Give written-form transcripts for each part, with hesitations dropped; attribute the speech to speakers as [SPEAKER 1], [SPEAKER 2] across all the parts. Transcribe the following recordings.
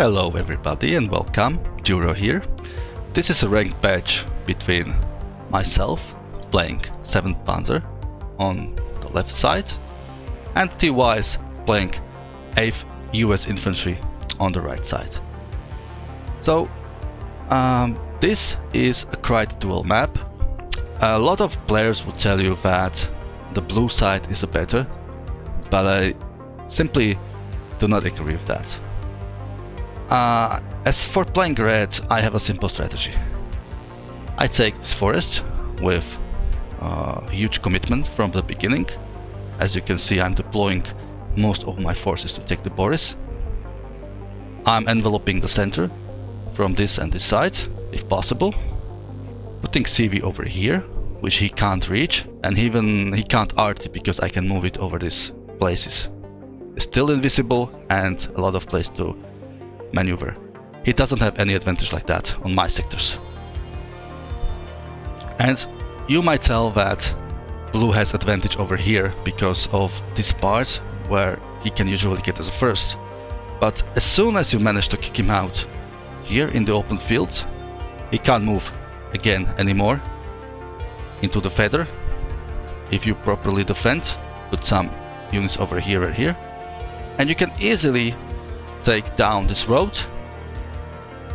[SPEAKER 1] Hello everybody and welcome, Duro here. This is a ranked match between myself, playing 7th Panzer on the left side, and Twich playing 8th US Infantry on the right side. So, this is a quite dual map. A lot of players would tell you that the blue side is a better, but I simply do not agree with that. As for playing red, I have a simple strategy. I take this forest with huge commitment from the beginning. As you can see, I'm deploying most of my forces to take the Boris. I'm enveloping the center from this and this side, if possible, putting CV over here, which he can't reach, and even he can't RT because I can move it over these places. It's still invisible and a lot of place to maneuver. He doesn't have any advantage like that on my sectors. And you might tell that blue has advantage over here because of this part where he can usually get as a first. But as soon as you manage to kick him out here in the open field, he can't move again anymore into the feather. If you properly defend, put some units over here and here, and you can easily take down this road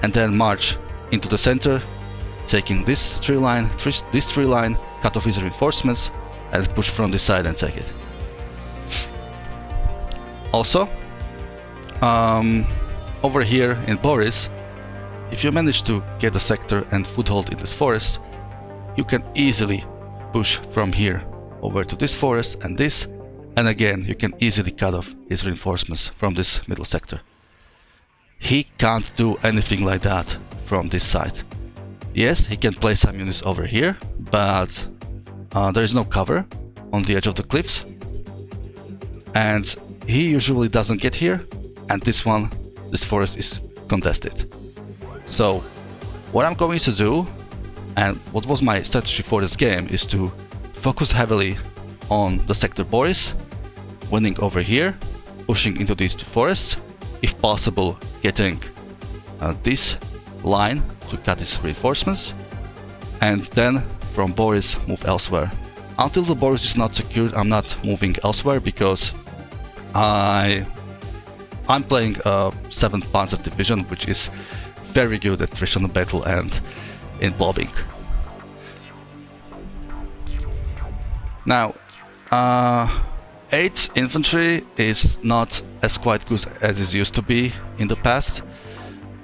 [SPEAKER 1] and then march into the center, taking this tree line, cut off his reinforcements, and push from this side and take it. Also, over here in Boris, if you manage to get a sector and foothold in this forest, you can easily push from here over to this forest and this, and again you can easily cut off his reinforcements from this middle sector. He can't do anything like that from this side. Yes, he can place some units over here, but there is no cover on the edge of the cliffs, and he usually doesn't get here, and this forest is contested. So what I'm going to do, and what was my strategy for this game, is to focus heavily on the sector Boris, winning over here, pushing into these two forests, if possible getting this line to cut its reinforcements, and then from Boris move elsewhere. Until the Boris is not secured, I'm not moving elsewhere because I'm playing a 7th Panzer Division, which is very good at attritional battle and in blobbing. Now, 8th Infantry is not as quite good as it used to be in the past,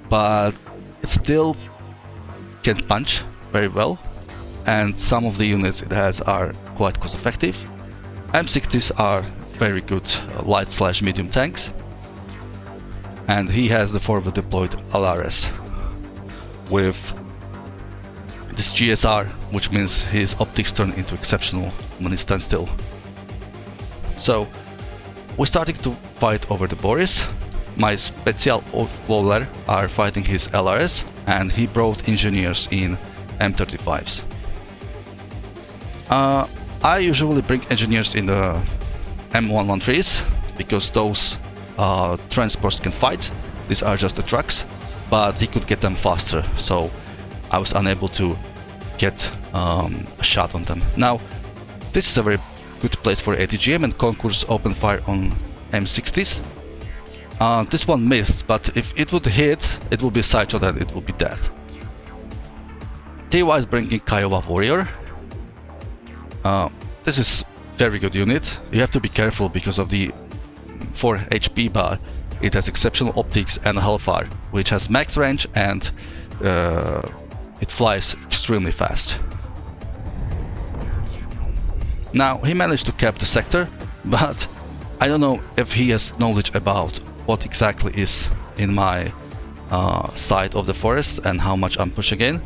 [SPEAKER 1] but it still can punch very well, and some of the units it has are quite cost effective. M60s are very good light/medium tanks, and he has the forward deployed LRS with this GSR, which means his optics turn into exceptional when he stands still. So we're starting to fight over the Boris. My Special Offloader are fighting his LRS, and he brought engineers in M35s. I usually bring engineers in the M113s because those transports can fight. These are just the trucks, but he could get them faster, so I was unable to get a shot on them. Now, this is a very good place for ATGM, and Concours open fire on M60s. This one missed, but if it would hit, it would be sideshot and it would be dead. TY is bringing Kiowa Warrior. This is very good unit. You have to be careful because of the 4 HP, but it has exceptional optics and Hellfire, which has max range and it flies extremely fast. Now, he managed to cap the sector, but I don't know if he has knowledge about what exactly is in my side of the forest and how much I'm pushing in.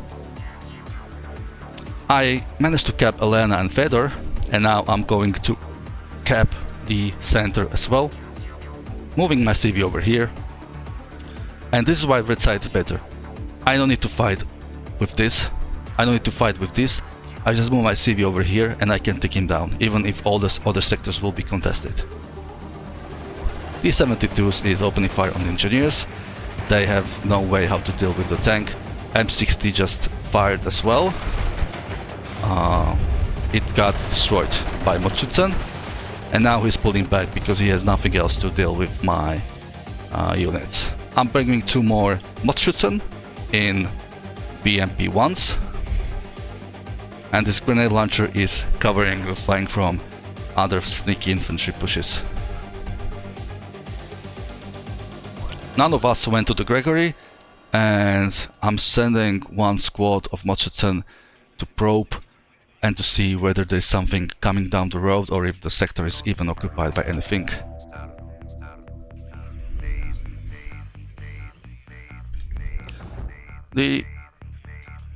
[SPEAKER 1] I managed to cap Elena and Fedor, and now I'm going to cap the center as well, moving my CV over here. And this is why red side is better. I don't need to fight with this. I don't need to fight with this. I just move my CV over here and I can take him down, even if all the other sectors will be contested. The 72s is opening fire on the engineers, they have no way how to deal with the tank. M60 just fired as well. It got destroyed by Mochutsen, and now he's pulling back because he has nothing else to deal with my units. I'm bringing 2 more Mochutsen in BMP-1s, and this grenade launcher is covering the flank from other sneaky infantry pushes. None of us went to the Gregory, and I'm sending 1 squad of Mochutsen to probe and to see whether there's something coming down the road or if the sector is even occupied by anything. The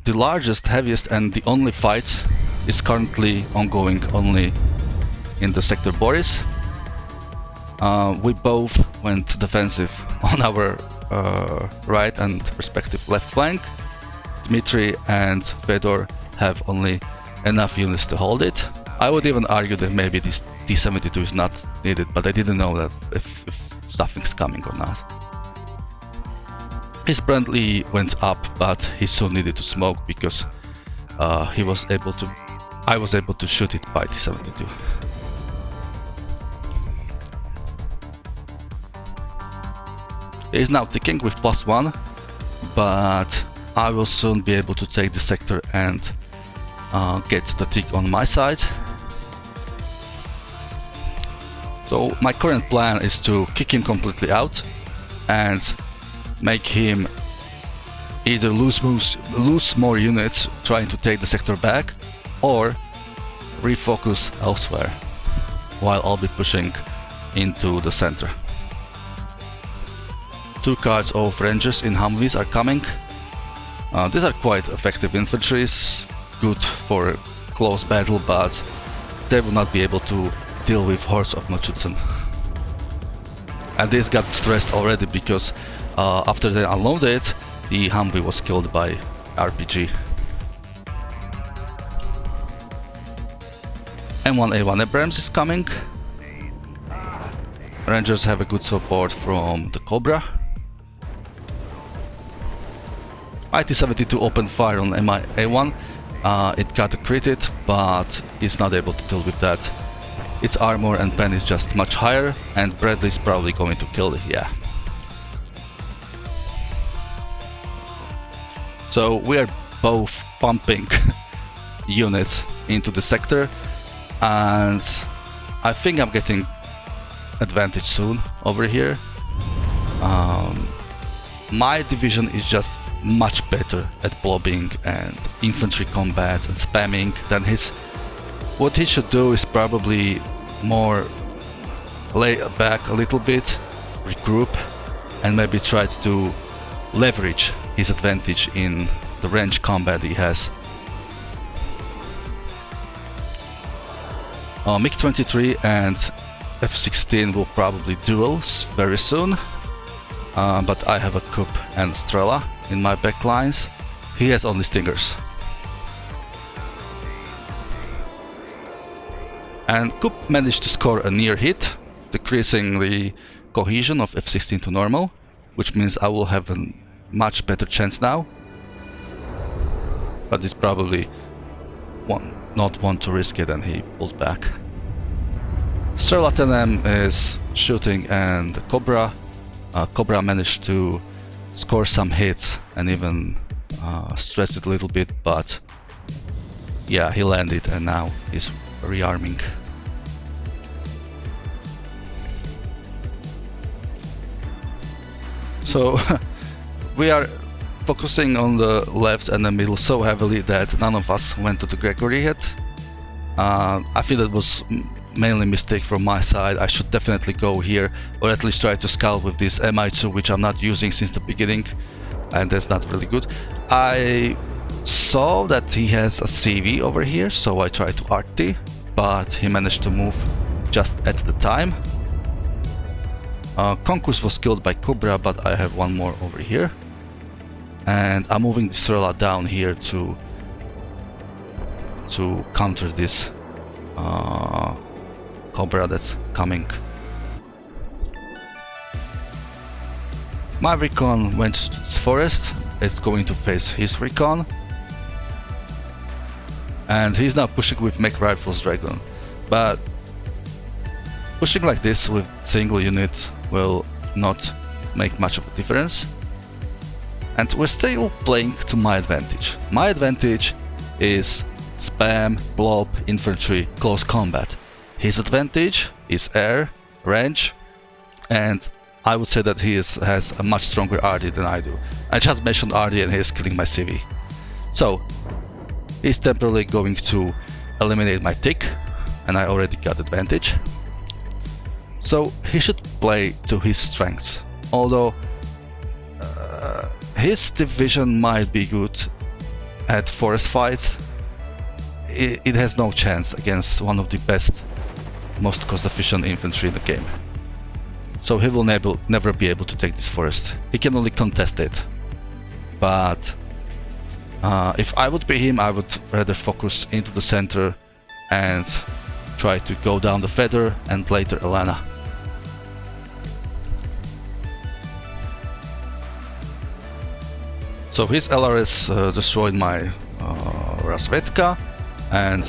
[SPEAKER 1] largest, heaviest and the only fight is currently ongoing only in the sector Boris. We both went defensive on our right and respective left flank. Dmitry and Fedor have only enough units to hold it. I would even argue that maybe this T-72 is not needed, but I didn't know that if something's coming or not. His Brantley went up, but he soon needed to smoke because I was able to shoot it by T-72. He is now ticking with +1, but I will soon be able to take the sector and get the tick on my side. So my current plan is to kick him completely out and make him either lose more units trying to take the sector back, or refocus elsewhere while I'll be pushing into the center. 2 cards of Rangers in Humvees are coming. These are quite effective infantry, good for a close battle, but they will not be able to deal with hordes of Mochutsen. And this got stressed already because after they unloaded, the Humvee was killed by RPG. M1A1 Abrams is coming. Rangers have a good support from the Cobra. IT-72 opened fire on MI-A1. It got critted, but it's not able to deal with that. Its armor and pen is just much higher, and Bradley is probably going to kill it, yeah. So we are both pumping units into the sector, and I think I'm getting advantage soon over here. My division is just much better at blobbing and infantry combat and spamming than his. What he should do is probably more lay back a little bit, regroup, and maybe try to leverage his advantage in the range combat he has. MiG-23 and F-16 will probably duel very soon, but I have a Kup and Strela in my backlines. He has only Stingers. And Kup managed to score a near hit, decreasing the cohesion of F-16 to normal, which means I will have a much better chance now. But it's probably not want to risk it, and he pulled back. Strela 10M is shooting, and Cobra managed to score some hits and even stress it a little bit, but yeah, he landed and now he's rearming. So we are focusing on the left and the middle so heavily that none of us went to the Gregory yet. I feel that was mainly a mistake from my side. I should definitely go here, or at least try to scout with this MI2, which I'm not using since the beginning, and that's not really good. I saw that he has a CV over here, so I tried to RT, but he managed to move just at the time. Conquest was killed by Cobra, but I have one more over here, and I'm moving the Strela down here to counter this Cobra that's coming. My recon went to this forest, it's going to face his recon. And he's now pushing with Mech Rifles Dragon. But pushing like this with single unit will not make much of a difference. And we're still playing to my advantage. My advantage is spam, blob, infantry, close combat. His advantage is air, range, and I would say that he has a much stronger RD than I do. I just mentioned RD and he's killing my CV. So, he's temporarily going to eliminate my tick, and I already got advantage. So, he should play to his strengths. Although, his division might be good at forest fights, it has no chance against one of the best, most cost-efficient infantry in the game. So he will never be able to take this forest. He can only contest it. But if I would be him, I would rather focus into the center and try to go down the feather and later Elena. So his LRS destroyed my WARNO and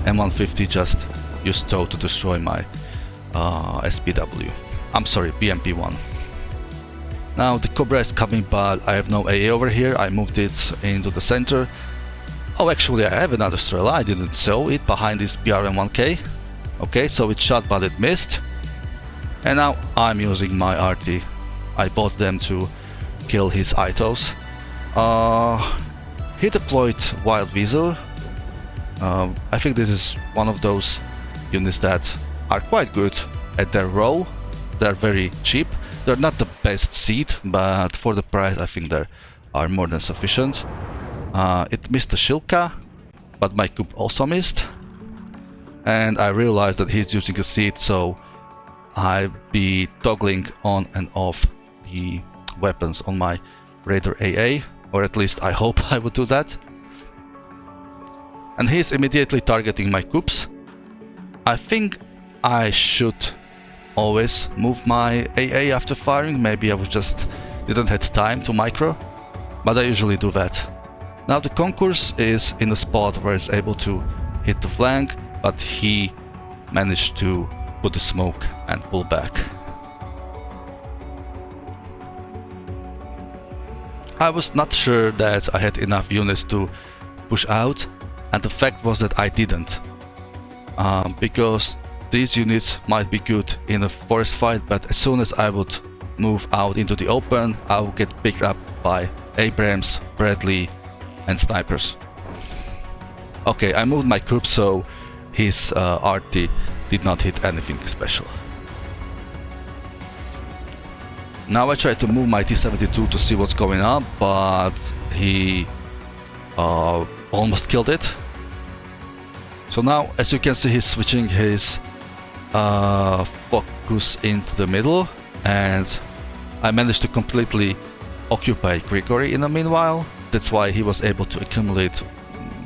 [SPEAKER 1] M150 just used TOW to destroy my SPW. I'm sorry, BMP1. Now the Cobra is coming, but I have no AA over here. I moved it into the center. Oh, actually I have another Strela, I didn't show it behind this BRM1K. Okay, so it shot but it missed. And now I'm using my RT. I bought them to kill his ITOs. He deployed Wild Weasel. I think this is one of those units that are quite good at their role. They're very cheap. They're not the best seed, but for the price I think they are more than sufficient. It missed the Shilka, but my coup also missed. And I realized that he's using a seed, so I'll be toggling on and off the weapons on my Raider AA, or at least I hope I would do that. And he's immediately targeting my coups. I think I should always move my AA after firing. Maybe I didn't have time to micro, but I usually do that. Now the Concourse is in a spot where it's able to hit the flank, but he managed to put the smoke and pull back. I was not sure that I had enough units to push out, and the fact was that I didn't. Because these units might be good in a forest fight, but as soon as I would move out into the open, I would get picked up by Abrams, Bradley and snipers. Okay, I moved my coup so his RT did not hit anything special. Now I try to move my T-72 to see what's going on, but he almost killed it. So now, as you can see, he's switching his focus into the middle, and I managed to completely occupy Grigory in the meanwhile. That's why he was able to accumulate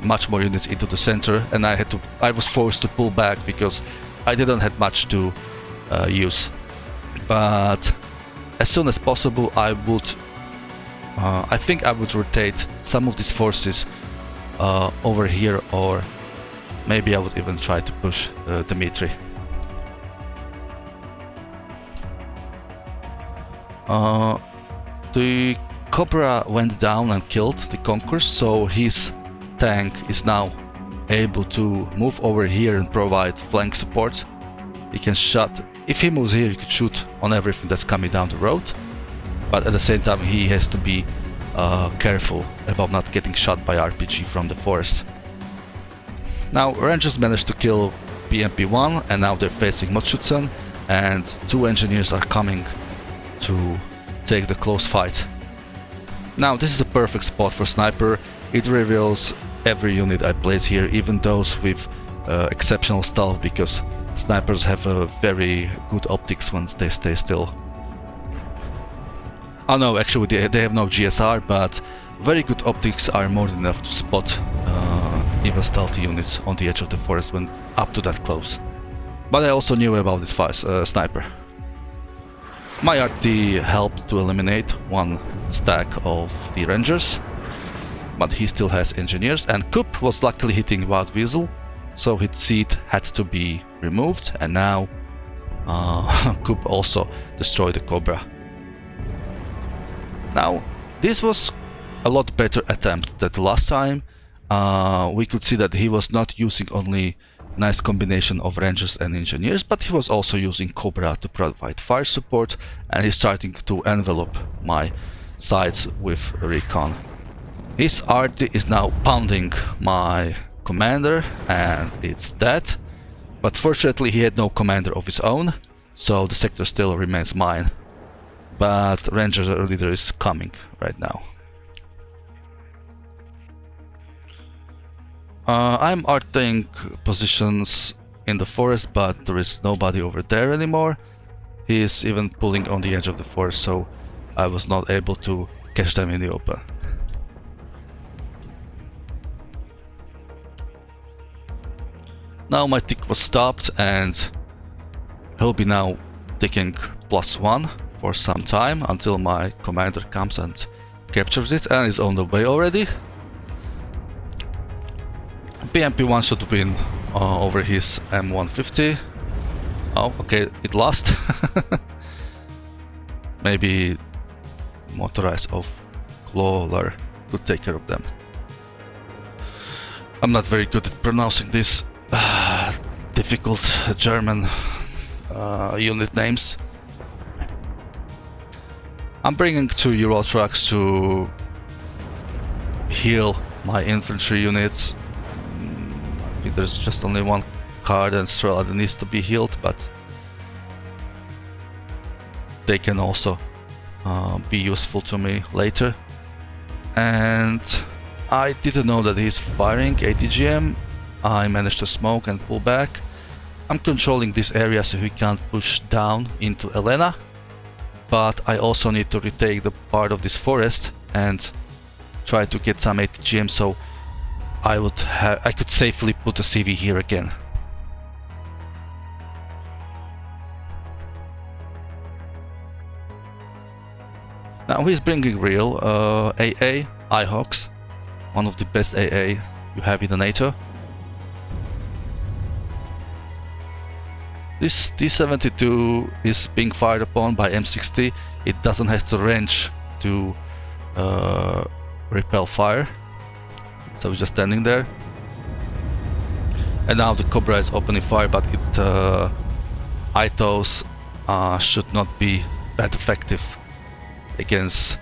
[SPEAKER 1] much more units into the center, and I was forced to pull back because I didn't have much to use. But as soon as possible, I think I would rotate some of these forces over here, or maybe I would even try to push Dmitry. The Cobra went down and killed the Concourse, so his tank is now able to move over here and provide flank support. He can if he moves here, he can shoot on everything that's coming down the road, but at the same time he has to be careful about not getting shot by RPG from the forest. Now Rangers managed to kill BMP1, and now they're facing Mochutsan, and two engineers are coming to take the close fight. Now this is a perfect spot for sniper. It reveals every unit I place here, even those with exceptional stealth, because snipers have a very good optics once they stay still. Oh no, actually they have no GSR, but very good optics are more than enough to spot even stealthy units on the edge of the forest when up to that close. But I also knew about this sniper. My RT helped to eliminate one stack of the Rangers, but he still has engineers, and Coop was luckily hitting Wild Weasel, so his seat had to be removed, and now Coop also destroyed the Cobra. Now, this was a lot better attempt than the last time. We could see that he was not using only nice combination of Rangers and Engineers, but he was also using Cobra to provide fire support, and he's starting to envelop my sides with Recon. His RT is now pounding my commander, and it's dead. But fortunately he had no commander of his own, so the sector still remains mine. But Ranger leader is coming right now. I'm arting positions in the forest, but there is nobody over there anymore. He is even pulling on the edge of the forest, so I was not able to catch them in the open. Now my tick was stopped, and he'll be now ticking +1 for some time until my commander comes and captures it, and is on the way already. PMP1 should win over his M150. Oh, okay, it lost. Maybe motorized of Clawler could take care of them. I'm not very good at pronouncing this difficult German unit names. I'm bringing 2 Euro trucks to heal my infantry units. I think there's just only one card and Strela that needs to be healed, but they can also be useful to me later. And I didn't know that he's firing ATGM. I managed to smoke and pull back. I'm controlling this area so he can't push down into Elena, but I also need to retake the part of this forest and try to get some ATGM, so I could safely put a CV here again. Now he's bringing real AA, iHawks, one of the best AA you have in the NATO. This T-72 is being fired upon by M60. It doesn't have the range to repel fire, so it's just standing there. And now the Cobra is opening fire, but ITOs should not be that effective against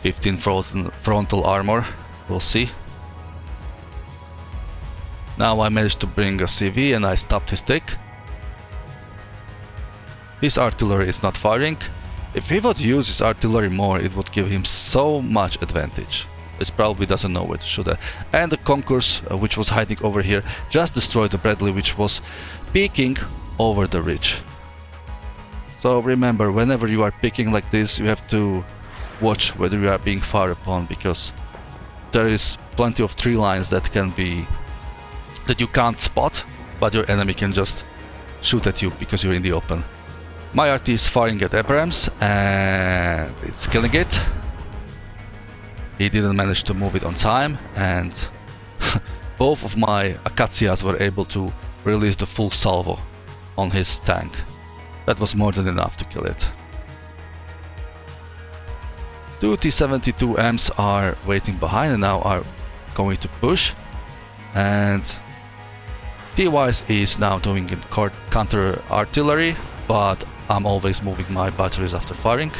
[SPEAKER 1] 15 frontal armor. We'll see. Now I managed to bring a CV and I stopped his tick. His artillery is not firing. If he would use his artillery more, it would give him so much advantage. He probably doesn't know where to shoot at. And the Concourse, which was hiding over here, just destroyed the Bradley, which was peeking over the ridge. So remember, whenever you are picking like this, you have to watch whether you are being fired upon, because there is plenty of tree lines that you can't spot, but your enemy can just shoot at you because you're in the open. My RT is firing at Abrams and it's killing it. He didn't manage to move it on time, and both of my Acacias were able to release the full salvo on his tank. That was more than enough to kill it. 2 T-72Ms are waiting behind and now are going to push, and T-Wise is now doing counter artillery, but I'm always moving my batteries after firing.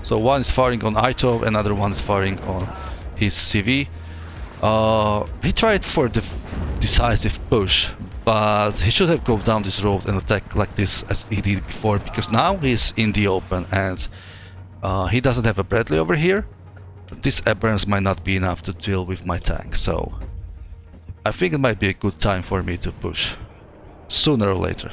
[SPEAKER 1] So one is firing on ITO, another one is firing on his CV. He tried for the decisive push, but he should have gone down this road and attacked like this as he did before, because now he's in the open and he doesn't have a Bradley over here. This Abrams might not be enough to deal with my tank, so I think it might be a good time for me to push, sooner or later.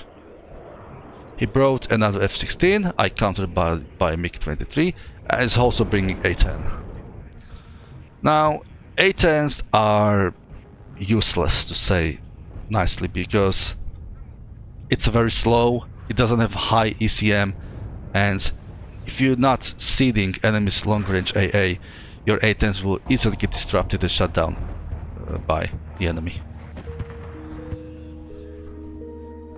[SPEAKER 1] He brought another F-16, I countered by MiG-23, and is also bringing A-10. Now, A-10s are useless, to say nicely, because it's very slow, it doesn't have high ECM, and if you're not seeding enemies long range AA, your A10s will easily get disrupted and shut down by the enemy.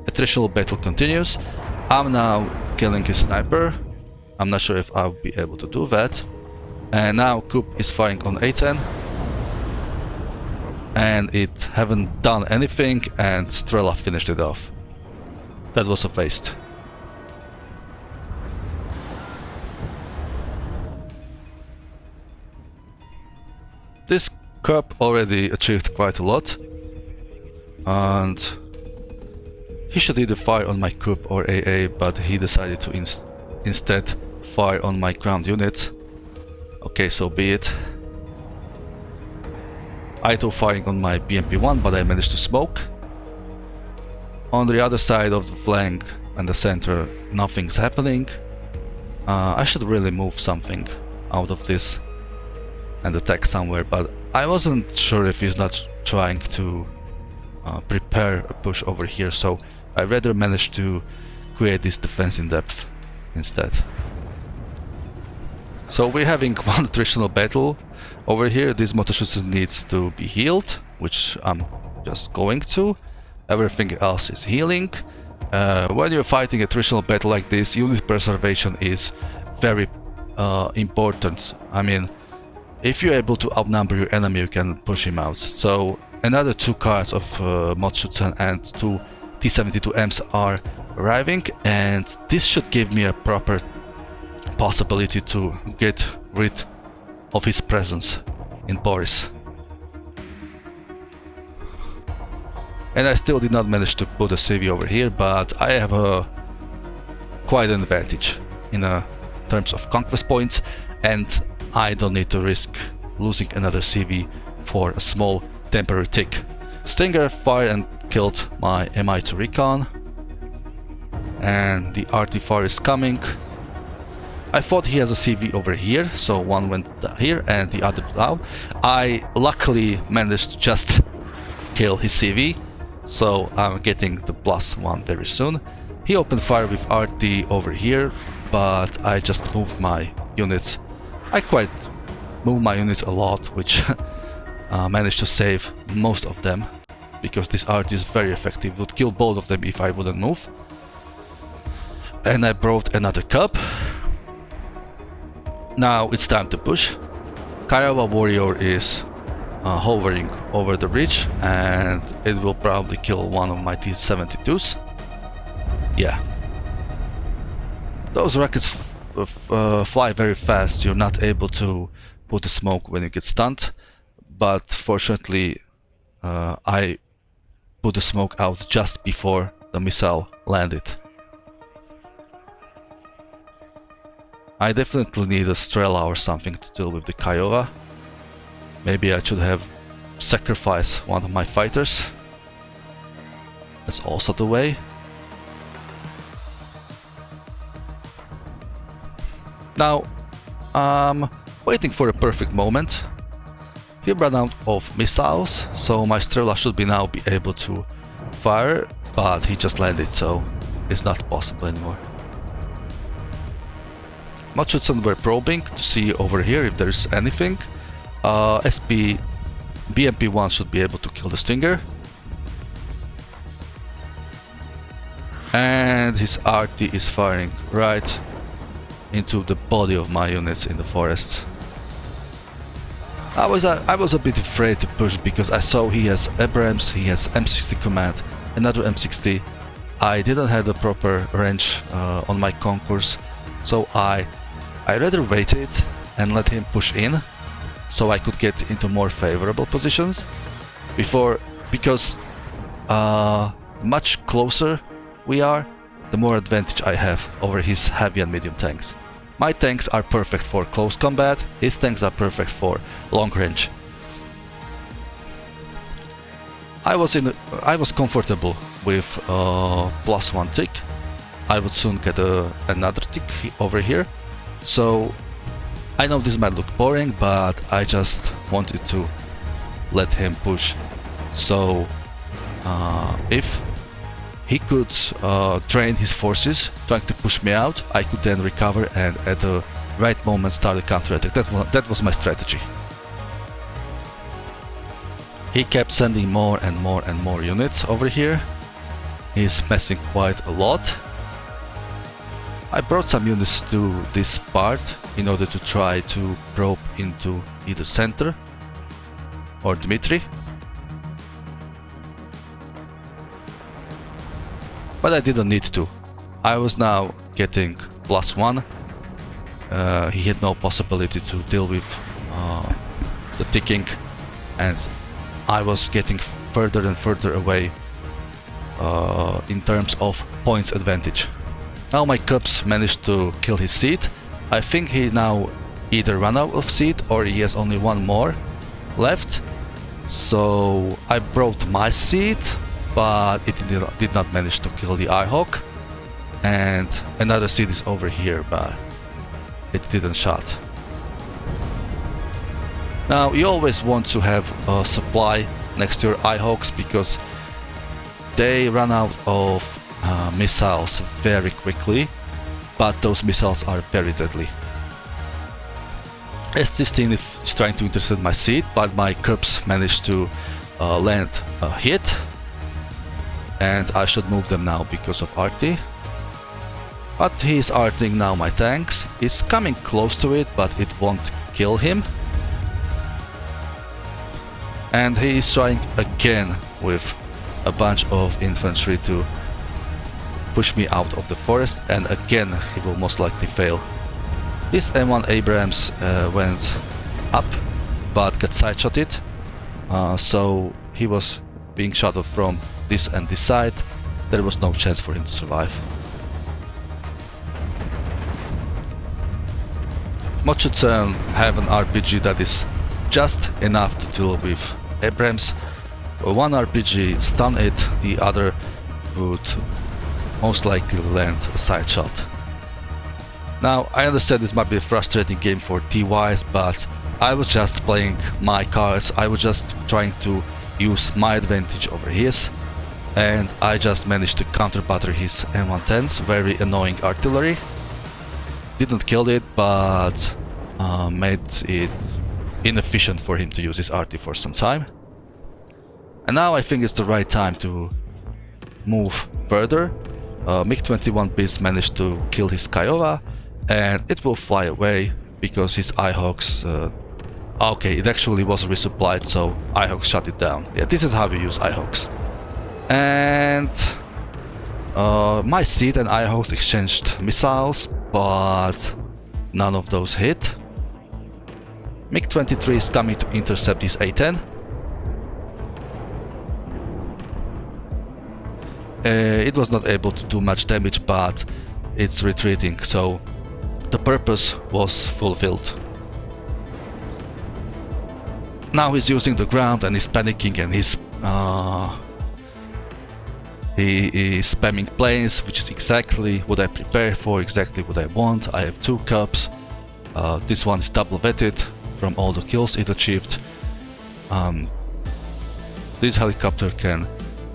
[SPEAKER 1] Attritional battle continues. I'm now killing his sniper. I'm not sure if I'll be able to do that. And now Coop is firing on A10. And it haven't done anything, and Strela finished it off. That was a waste. This Cup already achieved quite a lot, and he should either fire on my Coop or AA, but he decided to instead fire on my ground unit. Okay, so be it. I too firing on my BMP-1, but I managed to smoke. On the other side of the flank and the center, nothing's happening. I should really move something out of this and attack somewhere, but I wasn't sure if he's not trying to prepare a push over here, so I rather managed to create this defense in depth instead. So we're having one attritional battle over here. This Motoshutsu needs to be healed, which I'm just going to. Everything else is healing. When you're fighting attritional battle like this, unit preservation is very important. I mean, if you're able to outnumber your enemy, you can push him out. So another 2 cards of Motoshutsu and 2 T-72Ms are arriving, and this should give me a proper possibility to get rid of his presence in Boris. And I still did not manage to put a CV over here, but I have quite an advantage in terms of conquest points, and I don't need to risk losing another CV for a small temporary tick. Stinger fired and killed my Mi2 recon, and the RT fire is coming. I thought he has a CV over here, so one went here and the other down. I luckily managed to just kill his CV, so I'm getting the +1 very soon. He opened fire with RT over here, but I just moved my units. I quite moved my units a lot, which managed to save most of them, because this RT is very effective. Would kill both of them if I wouldn't move. And I brought another cup. Now it's time to push. Kiowa Warrior is hovering over the bridge, and it will probably kill one of my T-72s. Yeah. Those rockets fly very fast. You're not able to put a smoke when you get stunned, but fortunately I put the smoke out just before the missile landed. I definitely need a Strela or something to deal with the Kiowa. Maybe I should have sacrificed one of my fighters. That's also the way. Now, I'm waiting for a perfect moment. He ran out of missiles, so my Strela should now be able to fire, but he just landed, so it's not possible anymore. Motoshutsu were probing to see over here if there's anything. BMP-1 should be able to kill the Stinger. And his RT is firing right into the body of my units in the forest. I was a bit afraid to push because I saw he has Abrams, he has M60 command, another M60. I didn't have the proper range on my concourse, so I rather waited and let him push in, so I could get into more favorable positions because much closer we are, the more advantage I have over his heavy and medium tanks. My tanks are perfect for close combat, his tanks are perfect for long range. I was comfortable with +1 tick. I would soon get another tick over here. So I know this might look boring, but I just wanted to let him push. So if he could drain his forces, trying to push me out. I could then recover and at the right moment start a counter-attack. That was my strategy. He kept sending more and more and more units over here. He's messing quite a lot. I brought some units to this part in order to try to probe into either center or Dmitry. But I didn't need to. I was now getting +1. He had no possibility to deal with the ticking, and I was getting further and further away in terms of points advantage. Now my Cubs managed to kill his seed. I think he now either ran out of seed or he has only one more left. So I brought my seed, but it did not manage to kill the Eyehawk. And another seed is over here, but it didn't shot. Now you always want to have a supply next to your Eyehawks because they run out of missiles very quickly, but those missiles are very deadly. S-16 is trying to intercept my seed, but my Cubs managed to land a hit, and I should move them now because of RT. But he's arting now my tanks. It's coming close to it, but it won't kill him. And he is trying again with a bunch of infantry to push me out of the forest, and again he will most likely fail. This M1 Abrams went up, but got side-shotted, so he was being shot off from this and this side. There was no chance for him to survive. Mod should have an RPG that is just enough to deal with Abrams. One RPG stun it, the other would most likely land a side shot. Now I understand this might be a frustrating game for TYs, but I was just playing my cards. I was just trying to use my advantage over his, and I just managed to counter batter his M110s, very annoying artillery. Didn't kill it, but made it inefficient for him to use his RT for some time. And now I think it's the right time to move further. MiG-21 Beast managed to kill his Kiowa, and it will fly away because his Eyehawks... okay, it actually was resupplied, so Eyehawks shut it down. Yeah, this is how we use Eyehawks. And my seed and Eyehawks exchanged missiles, but none of those hit. MiG-23 is coming to intercept his A-10. It was not able to do much damage, but it's retreating, so the purpose was fulfilled. Now he's using the ground and he's panicking, and he is spamming planes, which is exactly what I prepared for, exactly what I want. I have 2 Cubs. This one is double vetted from all the kills it achieved. This helicopter can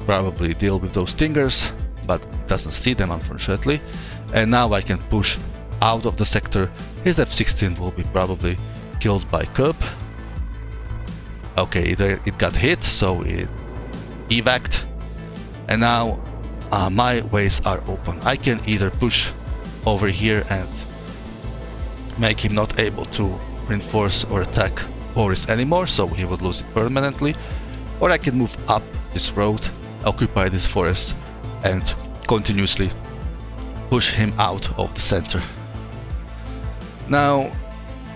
[SPEAKER 1] probably deal with those stingers, but doesn't see them unfortunately. And now I can push out of the sector. His F-16 will be probably killed by Cub. Okay, it got hit, so it evac'd. And now my ways are open. I can either push over here and make him not able to reinforce or attack Boris anymore, so he would lose it permanently, or I can move up this road, occupy this forest, and continuously push him out of the center. Now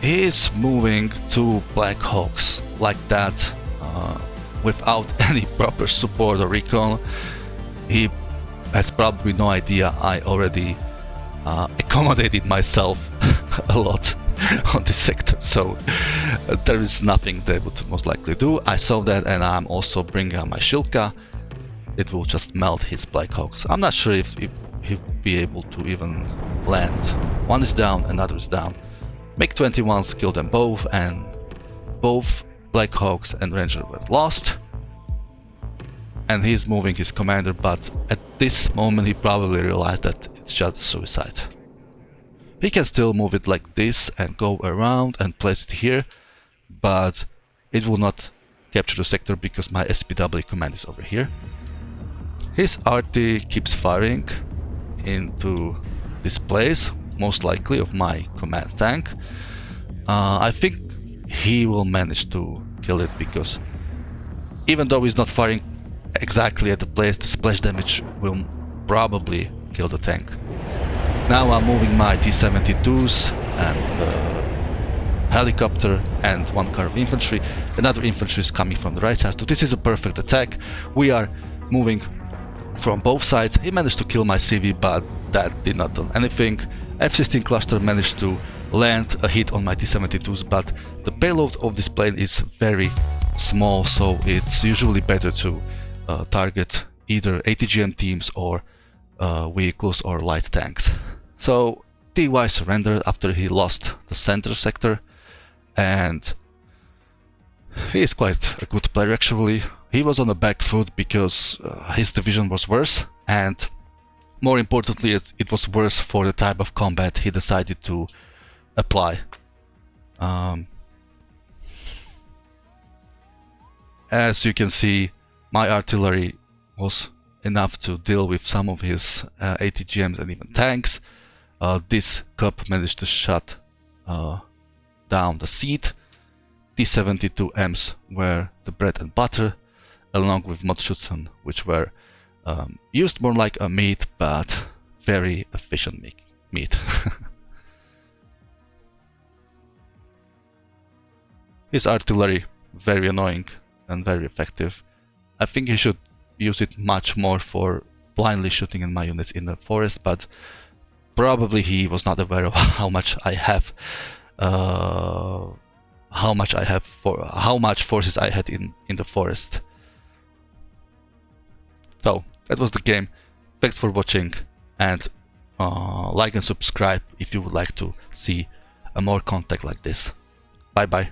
[SPEAKER 1] he is moving 2 Black Hawks like that without any proper support or recon. He has probably no idea I already accommodated myself a lot on this sector, so there is nothing they would most likely do. I saw that, and I'm also bringing out my Shilka. It will just melt his Black Hawks. I'm not sure if he'll be able to even land. One is down, another is down. MiG-21s killed them both, and both Black Hawks and Ranger were lost. and he's moving his commander, but at this moment he probably realized that it's just a suicide. He can still move it like this and go around and place it here, but it will not capture the sector because my SPW command is over here. His RT keeps firing into this place, most likely of my command tank. I think he will manage to kill it because even though he's not firing exactly at the place, the splash damage will probably kill the tank. Now I'm moving my T-72s and helicopter and one car of infantry. Another infantry is coming from the right side, so this is a perfect attack. We are moving from both sides. He managed to kill my CV, but that did not do anything. F-16 cluster managed to land a hit on my T-72s, but the payload of this plane is very small, so it's usually better to target either ATGM teams or vehicles or light tanks. So TY surrendered after he lost the center sector, and he is quite a good player actually. He was on the back foot because his division was worse, and more importantly it was worse for the type of combat he decided to apply. As you can see, my artillery was enough to deal with some of his ATGMs and even tanks. This cup managed to shut down the seat. T-72Ms were the bread and butter, along with Modschützen, which were used more like a meat, but very efficient meat. His artillery, very annoying and very effective. I think he should use it much more for blindly shooting in my units in the forest, but probably he was not aware of how much I have, how much forces I had in the forest. So that was the game. Thanks for watching, and like and subscribe if you would like to see more content like this. Bye bye.